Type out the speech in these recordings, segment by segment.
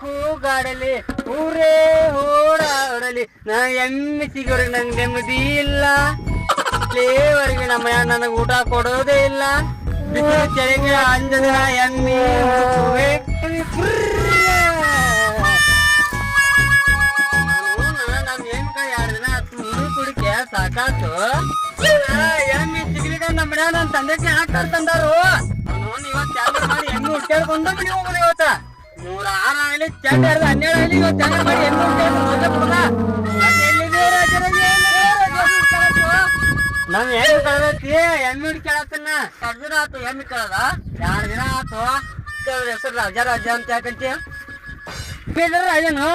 ಕೂಗಾಡಲಿ ಊರೇ ಓಡಾಡಲಿ ನಾ ಎಮ್ಮೆ ಸಿಗೋರಿಗೆ ನಂಗೆ ನೆಮ್ಮದಿ ಇಲ್ಲ. ಇಲ್ಲಿವರೆಗೆ ನಮ್ಮ ನನಗೆ ಊಟ ಕೊಡೋದೇ ಇಲ್ಲ. ಬಿಸಿಲು ಚಳಿಗೆ ಅಂಜದ ಎಮ್ಮೆ ನಮ್ ಹೆಣ್ಕ 2 ದಿನ ಆತು ನೀರು ಕುಡಿಕೆ ಸಾಕಾತು. ಎಮ್ಮೆ ಸಿಗ್ಲಿಕ್ಕೆ ನಮ್ಮ ಮನ್ಯಾಗ ನನ್ನ ತಂದೆಗೆ ಹಾಕ್ತಾರ ತಂದಾರು. ಇವತ್ತು ಚಾಂದ್ರ ಮಾಡಿ ಎಮ್ಮೆ ಹುಡ್ಕ್ಯಾಡ್ಕೊಂಡು ಮನೆ ಹೋಗೋದು. ಇವತ್ತ 106 ಆಗಲಿ ಚಂದ 12 ಆಗಲಿ ಇವತ್ತು ಚಾಂದ್ರ ಮಾಡಿ ಎಮ್ಮೆ ನಮ್ ಹೆಣ್ಣು ಕಳ್ದೈತಿ. ಎಮ್ಮೆ ಹುಡ್ಕ್ಯಾಡತ್ತನ್ನ ಕರ್ದಿನ ಆತು. ಎಮ್ಮೆ ಕಳದ 2 ದಿನ ಆತು. ಹೆಸರು ರಾಜ ಅಂತ ಯಾಕಂತ ರಾಜನು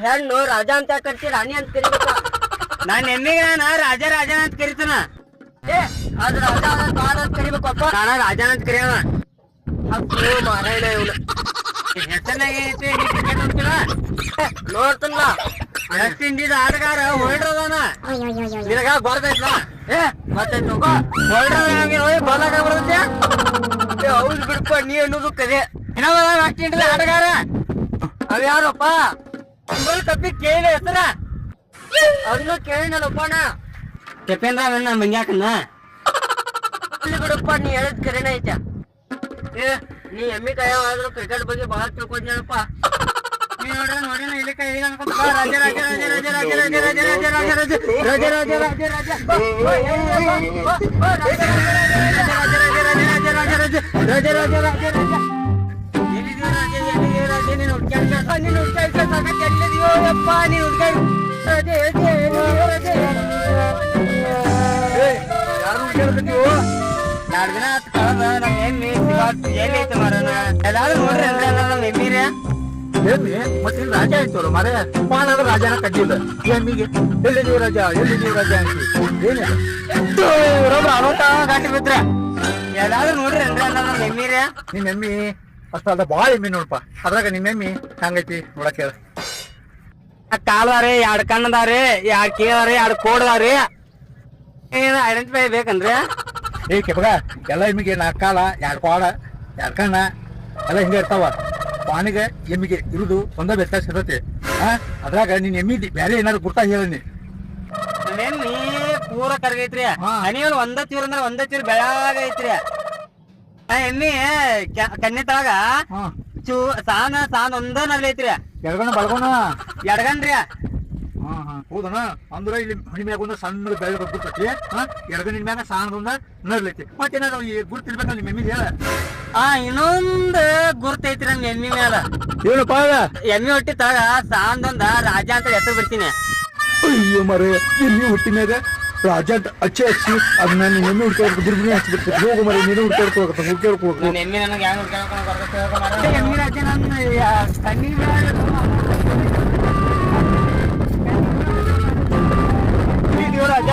ಹೆಣ್ಣು ರಾಜ ಅಂತ ಕರಿತಿ ರಾಣಿ ಅಂತ ಕರಿಬೇಕ. ನಾನ್ ಎಮ್ಮಿಗೆ ರಾಜ ಅಂತ ಕರಿತಾನ. ಅದು ರಾಜ ಅಂತ ಕರಿಬೇಕಪ್ಪ. ನಾನ ರಾಜ ಅಂತ ಕರಿಯವ ಮಾರಾಯಣ. ಇವನು ಹೆಸನಾಗೈತಿ ನೋಡ್ತಲ್ಲ ವೆಸ್ಟ್ ಇಂಡೀಸ್ ಆಟಗಾರ ಹೊರಡ್ರದಾನ. ನಿನಗ ಗೊತ್ತೈತ್ಲ ಮತ್ತೆ ಬಾಲಾಗ ಬರ್ತೈತೆ. ಹೌದು ಬಿಡಪ್ಪ ನೀ ಅನ್ನೋದು ಕದೆ. ಇನ್ನೊಬ್ಬ ವೆಸ್ಟ್ ಇಂಡೀಸ್ ಆಟಗಾರ ಅವ ಯಾರಪ್ಪ ಕಪ್ಪಿ ಕೇಳಿ ಹೆಸರ ಅದನ್ನು ಕೇಳಿನಲ್ಲಪ್ಪಣ. ಚೆಪೇಂದ್ರ ನನ್ನ ಮಂಗ್ಯಾಕನ್ನ ಬಿಡಪ್ಪ ನೀ ಹೇಳಿದ್ ಕರೆನ ಐತ. ನೀ ಎಮ್ಮಿ ಕಾಯಾದ್ರೂ ಕ್ರಿಕೆಟ್ ಬಗ್ಗೆ ಬಹಳ ತಿಳ್ಕೊಂಡಪ್ಪ. ನೀ ನೋಡ್ರ ನೋಡಿ ಇಲ್ಲಿ ಕೈ ಅನ್ಕೊಂತ ರಾಜ ರಾಜ ರಾಜ ರಾಜ ರಾಜ ರಾಜ ರಾಜ ರಾಜ ರಾಜ ರಾಜ ರಾಜ ರಾಜ ರಾಜ ರಾಜ ರಾಜ ರಾಜ ರಾಜ ರಾಜ ಎಲ್ಲಿದೀವ ರಾಜ ಎಲ್ಲಿದೀವ ರಾಜ ನೀನು ಹುಡ್ಕ್ಯಾಡ್ಕ ನೀನು ಹುಡ್ಕಾಡ್ಕ ಸಾಕತ್ತೆ. ಎಲ್ಲಿದೀವೋ ಯಪ್ಪ ನೀನು ಹುಡ್ಕಾಡ್ ರಾಜ ರಾಜ ಯಾರು ಹುಡ್ಕಾಡ್ಕತ್ತೀವೋ. 2 ದಿನ ಆತ್ ಕಳದ ನಮ್ ಎಮ್ಮಿ ಎಲ್ಲಿ ಐತೆ ಮಾರನ. ಎಲ್ಲಾರು ನೋಡ್ರಿ ಅಂದ್ರೆ ನಮ್ ಎಮ್ಮಿರ ಎಮ್ಮಿ ಮತ್ತೆ ರಾಜ ಆಯ್ತವ್ರ ಮರ ಪಾನಾದ ರಾಜನ ಕಡ್ಡಿಲ್ಲ. ಎಮ್ಮಿಗೆ ಎಲ್ಲಿದೀವ ರಾಜ ಅಂತ ಏನಿಲ್ಲ ಗಾಟಿ ಬಿದ್ರ ಎಲ್ಲಾರು ನೋಡ್ರಿ ಅಂದ್ರೆ ನಮ್ ಎಮ್ಮಿರ. ನಿಮ್ ಎಮ್ಮಿ ಅಷ್ಟ ಅದ ಬಾಳ ಎಮ್ಮಿ ನೋಡಪ್ಪ. ಅದ್ರಾಗ ನಿಮ್ ಎಮ್ಮಿ ಹಂಗೈತಿ ನೋಡಕ್ ಹೇಳ. ಕಾಲ್ದಾರಿ 2 ಕಣ್ಣದಾರಿ 2 ಕೀಳದಾರಿ 2 ಕೋಡ್ದಾರಿ ಏನ ಐಡೆಂಟಿಫೈ ಬೇಕಂದ್ರೆ ಏ ಕೆಪಗ ಎಲ್ಲ ಎಮ್ಮಿಗೆ 4 ಕಾಲ 2 ಕ್ವಾಡ 2 ಕಣ್ಣ ಎಲ್ಲ ಹಿಂಗ ಇರ್ತಾವ. ಪಾನಿಗೆ ಎಮ್ಮಿಗೆ ಇರುದು ಒಂದ ವ್ಯತ್ಯಾಸ ಇರ್ತೈತಿ. ಅದ್ರಾಗ ನಿನ್ ಎಮ್ಮಿ ಬ್ಯಾರೆ ಏನಾದ್ರು ಗುರ್ತಾ ಹೇಳಿ. ಎಮ್ಮಿ ಪೂರ ಕರ್ಗೈತ್ರಿ. ಹನಿವಲ್ ಒಂದ ಚೂರ್ ಅಂದ್ರೆ ಒಂದ ಚೂರ್ ಬೆಳಗ ಐತ್ರಿ. ಎಮ್ಮಿ ಕನ್ನಿ ತಳಗ ಸಾನ್ ಒಂದ ನರ್ಲೈತ್ರಿ. ಎಡಗಣ ಬಲಗಣ ಎಡಗನ್ರಿ. ಹೌದನ ಅಂದ್ರ ಇಲ್ಲಿ ಹಣಿ ಮ್ಯಾಗ ಒಂದ ಸಣ್ಣ ಬೆಳಗ ಬರ್ತೈತಿ. ಎಡಗಣಿನ ಮ್ಯಾಗ ಸಾಣದೊಂದ ನರ್ಲೈತಿ. ಮತ್ತೇನಾದ್ರು ಗುರ್ತಿರ್ಬೇಕಲ್ಲ ನಿಮ್ಮ ಎಮ್ಮಿಗೆ ಹೇಳ. ಇನ್ನೊಂದ್ ಗುರ್ತೈತ್ರಿ ನಮ್ ಎಮ್ಮಿ ಮ್ಯಾಲ. ಏನಪ್ಪ ಎಮ್ಮಿ ಹೊಟ್ಟಿ ತಳಗ ಸಾಂದೊಂದ ರಾಜ ಅಂತ ಹೆಸರು ಬಿಡ್ತೀನಿ. ಅಯ್ಯೋ ಮರೆ ಎಮ್ಮಿ ಹುಟ್ಟಿ ಮ್ಯಾಗ ರಾಜ ಹಚ್ಚಿ ಅದನ್ನ ನೀನ್ ಎಮ್ಮಿ ಹುಡ್ಕಾಡ್ಕೊ ದುರ್ಬಿಣಿ ಹಚ್ಚಿಬಿಡ್ತೈತಿ. ಹೋಗು ಮರೆ ನೀನು ಹುಡ್ಕಾಡ್ಕೋಬೇಕು. ಎಮ್ಮಿ ನನಗೆ ಹೆಂಗ್ ಹುಡ್ಕಾಡ್ಕೊಂಡು ಎಮ್ಮಿ ರಾಜ ನನ್ನ ಕಣ್ಣಿ ರಾಜ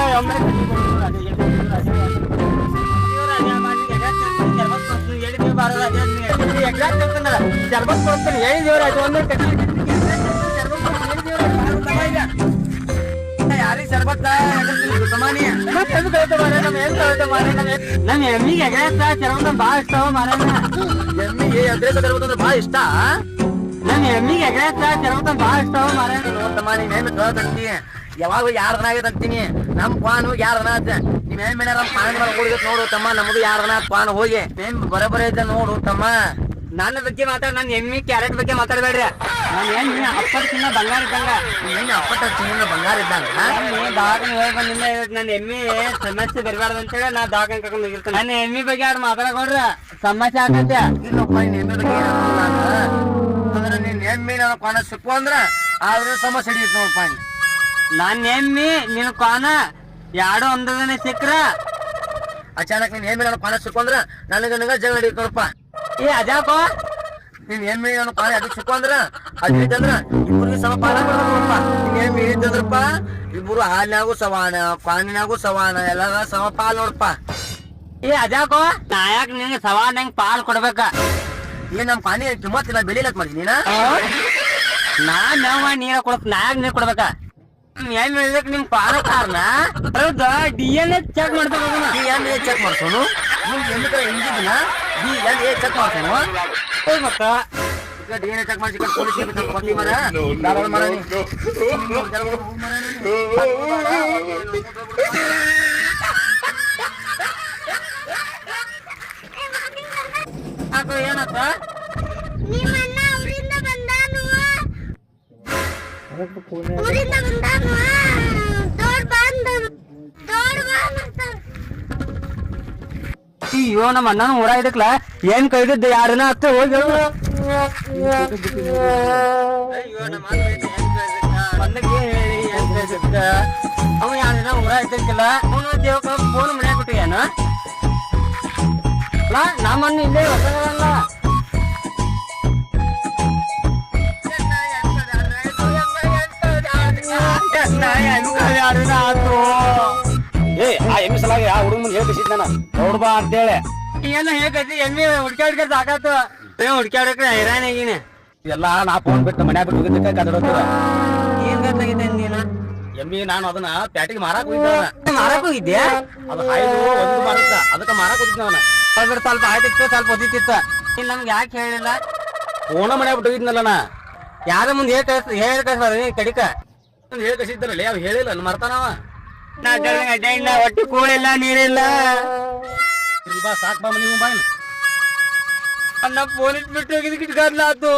ಶರ್ಬತ್ ಕೊಡ್ತೀನಿ ಹೇಳಿದೇವ ರಾಜ ಒಂದು ಯಾರಿಗೆ ಶರ್ಬತ್ ನಮ್ ಎಮ್ಮಿಗೆ ಶರ್ಬತ್ ಬಾಳ ಇಷ್ಟ ಮಾರಣ್ಣ. ಎಮ್ಮಿಗೆ ಎದ್ರೆ ಶರ್ಬತ್ ಬಾಳ ಇಷ್ಟ. ನಮ್ ಎಮ್ಮಿಗೆ ಶರ್ಬತ್ ಬಾಳ ಇಷ್ಟ ಮಾರಣ್ಣ. ನೋಡ್ತಮ್ಮ ನೀನ್ ಹೆಣ್ಣು ಕೇಳತಂತಿ ಯಾವಾಗ 2 ದಿನ ಆಗೈತಂತೀನಿ. ನಮ್ ಪಾನು 2 ದಿನ ಆತ. ನಿಮ್ ಹೆಣ್ ಮೇಡ ಪಾನ ಹೋಗಿದ್ ನೋಡು ತಮ್ಮ. ನಮ್ದು 2 ದಿನ ಪಾನ ಹೋಗಿ ಬರಬರ ಇದ್ದ ನೋಡು ತಮ್ಮ. ನನ್ನ ಬಗ್ಗೆ ಮಾತಾಡ. ನನ್ ಎಮ್ಮಿ ಕ್ಯಾರೆಟ್ ಬಗ್ಗೆ ಮಾತಾಡ್ಬೇಡ್ರಿ. ನನ್ ಎಮ್ಮಿ 20 ಚಿನ್ನ ಬಂಗಾರ ಇದ್ದಂಗ. ಹೆಣ್ಣು 20 ಚಿನ್ನ ಬಂಗಾರ ಇದ್ದಂಗ. ದಾಖಲೆ ಹೋಗಿ ಬಂದಿಲ್ಲ. ನನ್ ಎಮ್ಮಿ ಸಮಸ್ಯೆ ಬರಬಾರ್ದು ಅಂತೇಳಿ ನಾ ದಾಖಲೆ ಕರ್ಕೊಂಡು ಹೋಗಿರ್ತೇನೆ. ನನ್ನ ಎಮ್ಮಿ ಬಗ್ಗೆ ಯಾರು ಮಾತಾಡ್ಕೊಡ್ರ ಸಮಸ್ಯೆ ಆಗತ್ತೆ. ಇಲ್ಲಪ್ಪ ನಿನ್ ಎಮ್ಮಿ ಬಗ್ಗೆ ಅಂದ್ರೆ ನಿನ್ ಎಮ್ಮಿ ನನ್ನ ಪಾನ ಸಿಕ್ಕು ಅಂದ್ರ ಆದ್ರೆ ಸಮಸ್ಯೆ ಹಿಡಿಯುತ್ತೆ ನೋಡಪ್ಪ. ನನ್ ಎಮ್ಮಿ ನಿನ್ ಕಾನ 2 ಒಂದನೇ ಸಿಕ್ಕ್ರ ಅಚಾನಕ್ ನಿನ್ ಎಮ್ಮಿ ನನ್ನ ಪಾನ ಸಿಕ್ಕೊಂದ್ರ ನನಗ ಜಗಳ ಹಿಡಿಯುತ್ತೆ ನೋಡಪ್ಪ. ಏ ಅದ್ಯಾಕೋ ನಿನ್ ಎಮ್ಮಿ ನನ್ನ ಪಾನ ಅದಕ್ಕೆ ಸಿಕ್ಕು ಅಂದ್ರ ಅದ್ ಹಿಡಿತಂದ್ರ ಇಬ್ಬರಿಗೆ ಸಮ ಪಾನ ನೋಡಪ್ಪ. ನಿನ್ ಎಮ್ಮಿ ಹಿಡಿತಂದ್ರಪ್ಪ ಇಬ್ಬರು ಹಾಲಿನಾಗೂ ಸವಾನ ಪಾನಿನಾಗೂ ಸವಾನ ಎಲ್ಲ ಸಮ ಪಾಲ್ ನೋಡಪ್ಪ. ಏ ಅದ್ಯಾಕೋ ನಾ ಯಾಕೆ ನಿನ್ಗೆ ಸವಾನ್ ಹೆಂಗ್ ಪಾಲ್ ಕೊಡ್ಬೇಕ. ಏನ್ ನಮ್ ಪಾನಿ ಕಿಮ್ಮತ್ತಿಲ್ಲ ಬೆಳಿಲಕ್ ಮಾಡಿ ನೀನ. ನಾವ್ ನೀರ ಕೊಡ್ಬೇಕು. ನಾ ಯಾಕೆ ನೀರ್ ಕೊಡ್ಬೇಕ. ಏನ್ ಹೇಳಿದಕ್ ನಿಮ್ ಪಾನ ಕಾರಣ ಹೌದಾ DNA ಚೆಕ್ ಮಾಡ್ತಾನ DNA ಚೆಕ್ ಮಾಡ್ಸೋನು ಇಂಜಿನ DNA ಚೆಕ್ ಮಾಡ್ಸೋನು ಮತ್ತ DNA ಚೆಕ್ ಮಾಡಿಸಿ ಪೊಲೀಸ್ ಮರ ಧಾರವಾಡ ಮರ ಹಾಕೋ ಏನತ್ತ ನಿಮ್ಮಣ್ಣ ಊರಿಂದ ಬಂದಾನು ದೊಡ್ಡ ಬಂದ ಅಯ್ಯೋ ನಮ್ಮ ಅಣ್ಣನ ಊರ ಇದಕ್ಲ ಏನ್ ಕೈದಿದ್ದ ಯಾರನ್ನ ಹತ್ತ ಹೋಗಿ ಅವ ಯಾರನ್ನ ಊರ ಇದ್ದಕ್ಕಿಲ್ಲ ಅವನು ದೇವಕ್ಕ ಫೋನ್ ಮನ್ಯಾಗ ಕೊಟ್ಟಿಯಾನ ನಮ್ಮನ್ನ ಇಲ್ಲೇ ಹೊಸಲ್ಲ ಏ ಆ ಎಮ್ಮಿ ಸಲಾಗಿ ಆ ಹುಡುಗ ಮುಂದೆ ಹೇಳ್ಕಿಸಿದ್ ನಾನು ನೋಡ್ ಬಾ ಅಂತೇಳಿ ಎಲ್ಲ ಹೇಗೈತಿ ಎಮ್ಮಿ ಹುಡ್ಕಾಡ್ಕ ಸಾಕಾತು ಹುಡ್ಕಾಡಕ್ರೆ ಹೈರಾಣ ಆಗೀನಿ ಎಲ್ಲ ನಾ ಫೋನ್ ಬಿಟ್ಟು ಮನ್ಯಾಗ ಬಿಟ್ಟು ಹೋಗಿದ್ದಕ್ಕೆ ಕದಡೋದು ಏನ್ ಗೊತ್ತಾಗಿದೆ ನೀನು ಎಮ್ಮಿ ನಾನು ಅದನ್ನ ಪ್ಯಾಟಿಗೆ ಮಾರಾಕ್ ಹೋಗಿದ್ದ ಮಾರಕ್ ಹೋಗಿದ್ಯಾ ಅದು ಹಾಯ್ದು ಒಂದು ಮಾರುತ್ತ ಅದಕ್ಕೆ ಮಾರಾಕ್ ಹೋಗಿದ್ದ ಅವನ ಸ್ವಲ್ಪ ಆಯ್ತಿತ್ತು ಸ್ವಲ್ಪ ಒದಿತಿತ್ತು ನೀನ್ ನಮ್ಗೆ ಯಾಕೆ ಹೇಳಿಲ್ಲ ಫೋನ ಮನ್ಯಾಗ ಬಿಟ್ಟು ಹೋಗಿದ್ನಲ್ಲ ನಾ ಯಾರ ಮುಂದೆ ಹೇಳಿ ಕಳ್ಸ್ಬಾರ ನೀ ಕಡಿಕ ಹೇಳ್ಕಸಿದ್ದಲ್ಲ ಅವ್ ಹೇಳಿಲ್ಲ ಮರ್ತಾನವ ನಾ ಒಟ್ಟಿ ಕೂಳಿಲ್ಲ ನೀರಿಲ್ಲ ಇಲ್ಲಿ ಬಾ ಸಾಕ್ ಬಾ ಮನಿ ಬಾ ಅಣ್ಣ ಪೊಲೀಸ್ ಬಿಟ್ಟು ಹೋಗಿದ್ ಗಿಟ್ಕಾದ್ಲಾತು